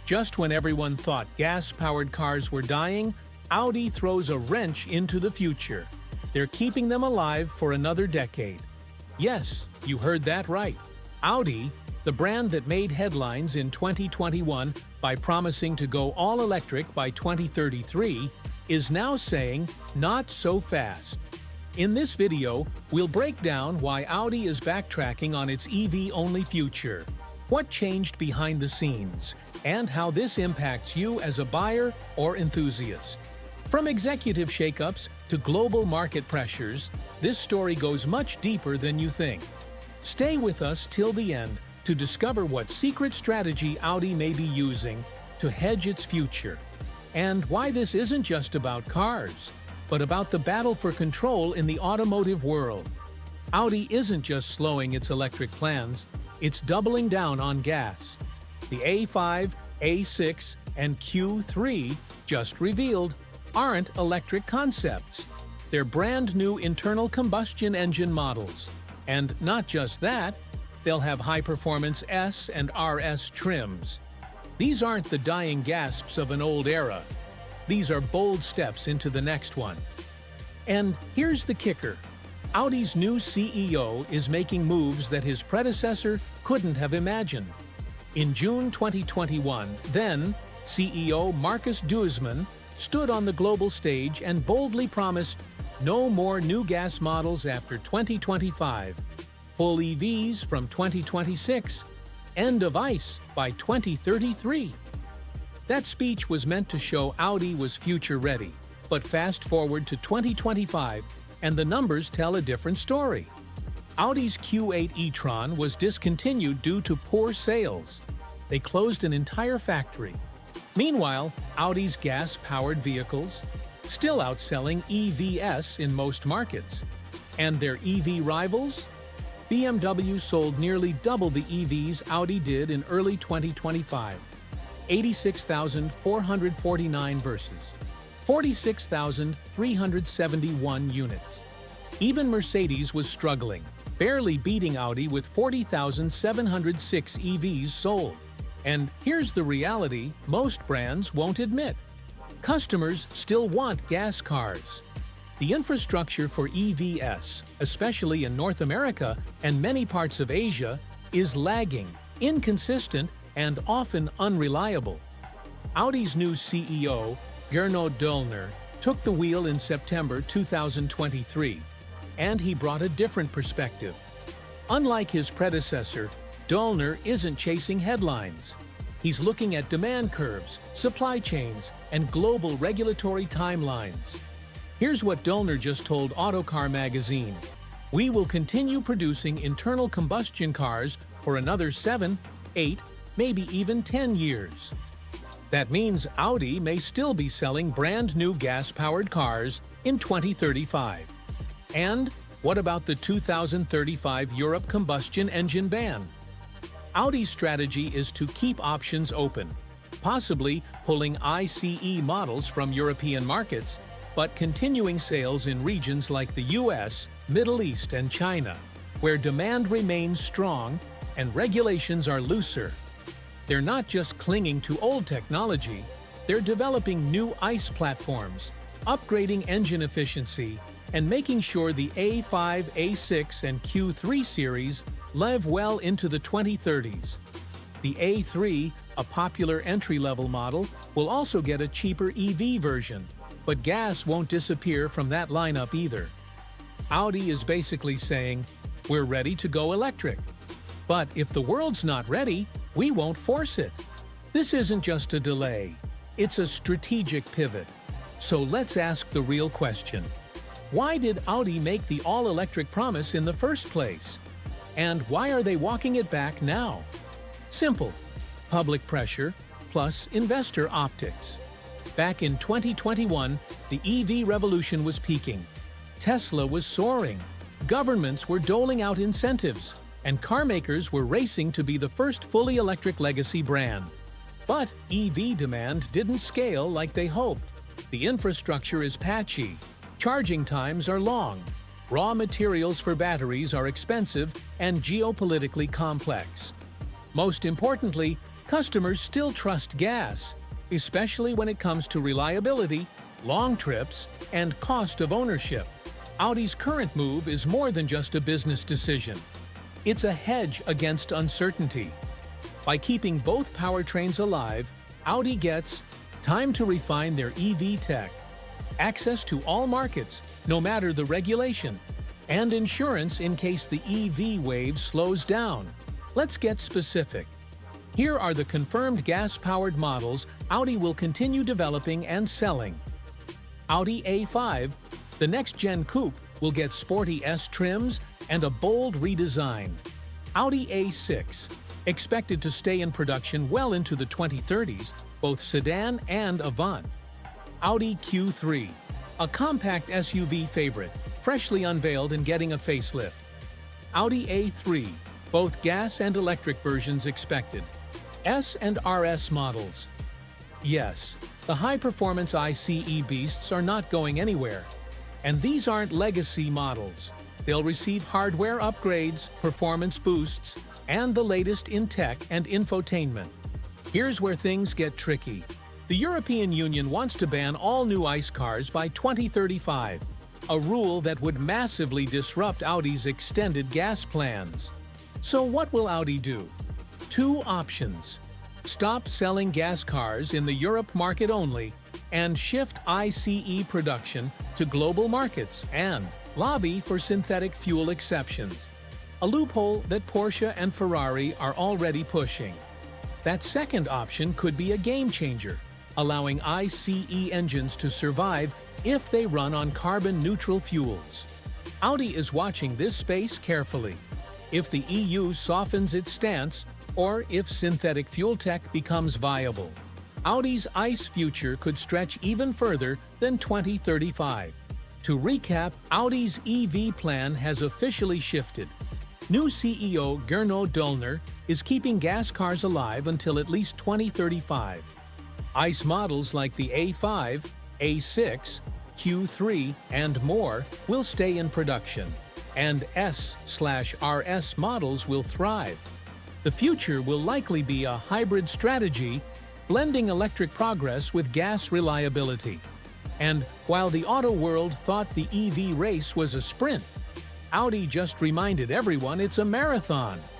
Just when everyone thought gas-powered cars were dying, Audi throws a wrench into the future. They're keeping them alive for another decade. Yes, you heard that right. Audi, the brand that made headlines in 2021 by promising to go all-electric by 2033, is now saying, not so fast. In this video, we'll break down why Audi is backtracking on its EV-only future, what changed behind the scenes, and how this impacts you as a buyer or enthusiast. From executive shakeups to global market pressures, this story goes much deeper than you think. Stay with us till the end to discover what secret strategy Audi may be using to hedge its future, and why this isn't just about cars, but about the battle for control in the automotive world. Audi isn't just slowing its electric plans, it's doubling down on gas. The A5, A6, and Q3, just revealed, aren't electric concepts. They're brand new internal combustion engine models. And not just that, they'll have high-performance S and RS trims. These aren't the dying gasps of an old era. These are bold steps into the next one. And here's the kicker. Audi's new CEO is making moves that his predecessor couldn't have imagined. In June 2021, then CEO Markus Duesmann stood on the global stage and boldly promised no more new gas models after 2025, full EVs from 2026, end of ICE by 2033. That speech was meant to show Audi was future-ready, but fast forward to 2025, and the numbers tell a different story. Audi's Q8 e-tron was discontinued due to poor sales. They closed an entire factory. Meanwhile, Audi's gas-powered vehicles still outselling EVs in most markets. And their EV rivals? BMW sold nearly double the EVs Audi did in early 2025, 86,449 versus 46,371 units. Even Mercedes was struggling, barely beating Audi with 40,706 EVs sold. And here's the reality most brands won't admit. Customers still want gas cars. The infrastructure for EVs, especially in North America and many parts of Asia, is lagging, inconsistent, and often unreliable. Audi's new CEO, Gernot Döllner, took the wheel in September 2023, and he brought a different perspective. Unlike his predecessor, Döllner isn't chasing headlines. He's looking at demand curves, supply chains, and global regulatory timelines. Here's what Döllner just told Autocar magazine. We will continue producing internal combustion cars for another 7, 8, maybe even 10 years. That means Audi may still be selling brand new gas-powered cars in 2035. And what about the 2035 Europe combustion engine ban? Audi's strategy is to keep options open, possibly pulling ICE models from European markets, but continuing sales in regions like the US, Middle East, and China, where demand remains strong and regulations are looser. They're not just clinging to old technology, they're developing new ICE platforms, upgrading engine efficiency, and making sure the A5, A6, and Q3 series live well into the 2030s. The A3, a popular entry-level model, will also get a cheaper EV version, but gas won't disappear from that lineup either. Audi is basically saying, we're ready to go electric. But if the world's not ready, we won't force it. This isn't just a delay, it's a strategic pivot. So let's ask the real question. Why did Audi make the all-electric promise in the first place? And why are they walking it back now? Simple. Public pressure plus investor optics. Back in 2021, the EV revolution was peaking. Tesla was soaring. Governments were doling out incentives, and car makers were racing to be the first fully electric legacy brand. But EV demand didn't scale like they hoped. The infrastructure is patchy. Charging times are long. Raw materials for batteries are expensive and geopolitically complex. Most importantly, Customers still trust gas, especially when it comes to reliability, long trips, and cost of ownership. Audi's current move is more than just a business decision. It's a hedge against uncertainty. By keeping both powertrains alive, Audi gets time to refine their EV tech, access to all markets, no matter the regulation, and insurance in case the EV wave slows down. Let's get specific. Here are the confirmed gas-powered models Audi will continue developing and selling. Audi A5, the next-gen coupe, will get sporty S trims and a bold redesign. Audi A6, expected to stay in production well into the 2030s, both sedan and Avant. Audi Q3, a compact SUV favorite, freshly unveiled and getting a facelift. Audi A3, both gas and electric versions expected. S and RS models. Yes, the high-performance ICE beasts are not going anywhere. And these aren't legacy models. They'll receive hardware upgrades, performance boosts, and the latest in tech and infotainment. Here's where things get tricky. The European Union wants to ban all new ICE cars by 2035, a rule that would massively disrupt Audi's extended gas plans. So what will Audi do? Two options: stop selling gas cars in the Europe market only and shift ICE production to global markets and lobby for synthetic fuel exceptions, a loophole that Porsche and Ferrari are already pushing. That second option could be a game-changer, allowing ICE engines to survive if they run on carbon-neutral fuels. Audi is watching this space carefully. If the EU softens its stance, or if synthetic fuel tech becomes viable, Audi's ICE future could stretch even further than 2035. To recap, Audi's EV plan has officially shifted. New CEO Gernot Döllner is keeping gas cars alive until at least 2035. ICE models like the A5, A6, Q3, and more will stay in production, and S/RS models will thrive. The future will likely be a hybrid strategy, blending electric progress with gas reliability. And while the auto world thought the EV race was a sprint, Audi just reminded everyone it's a marathon.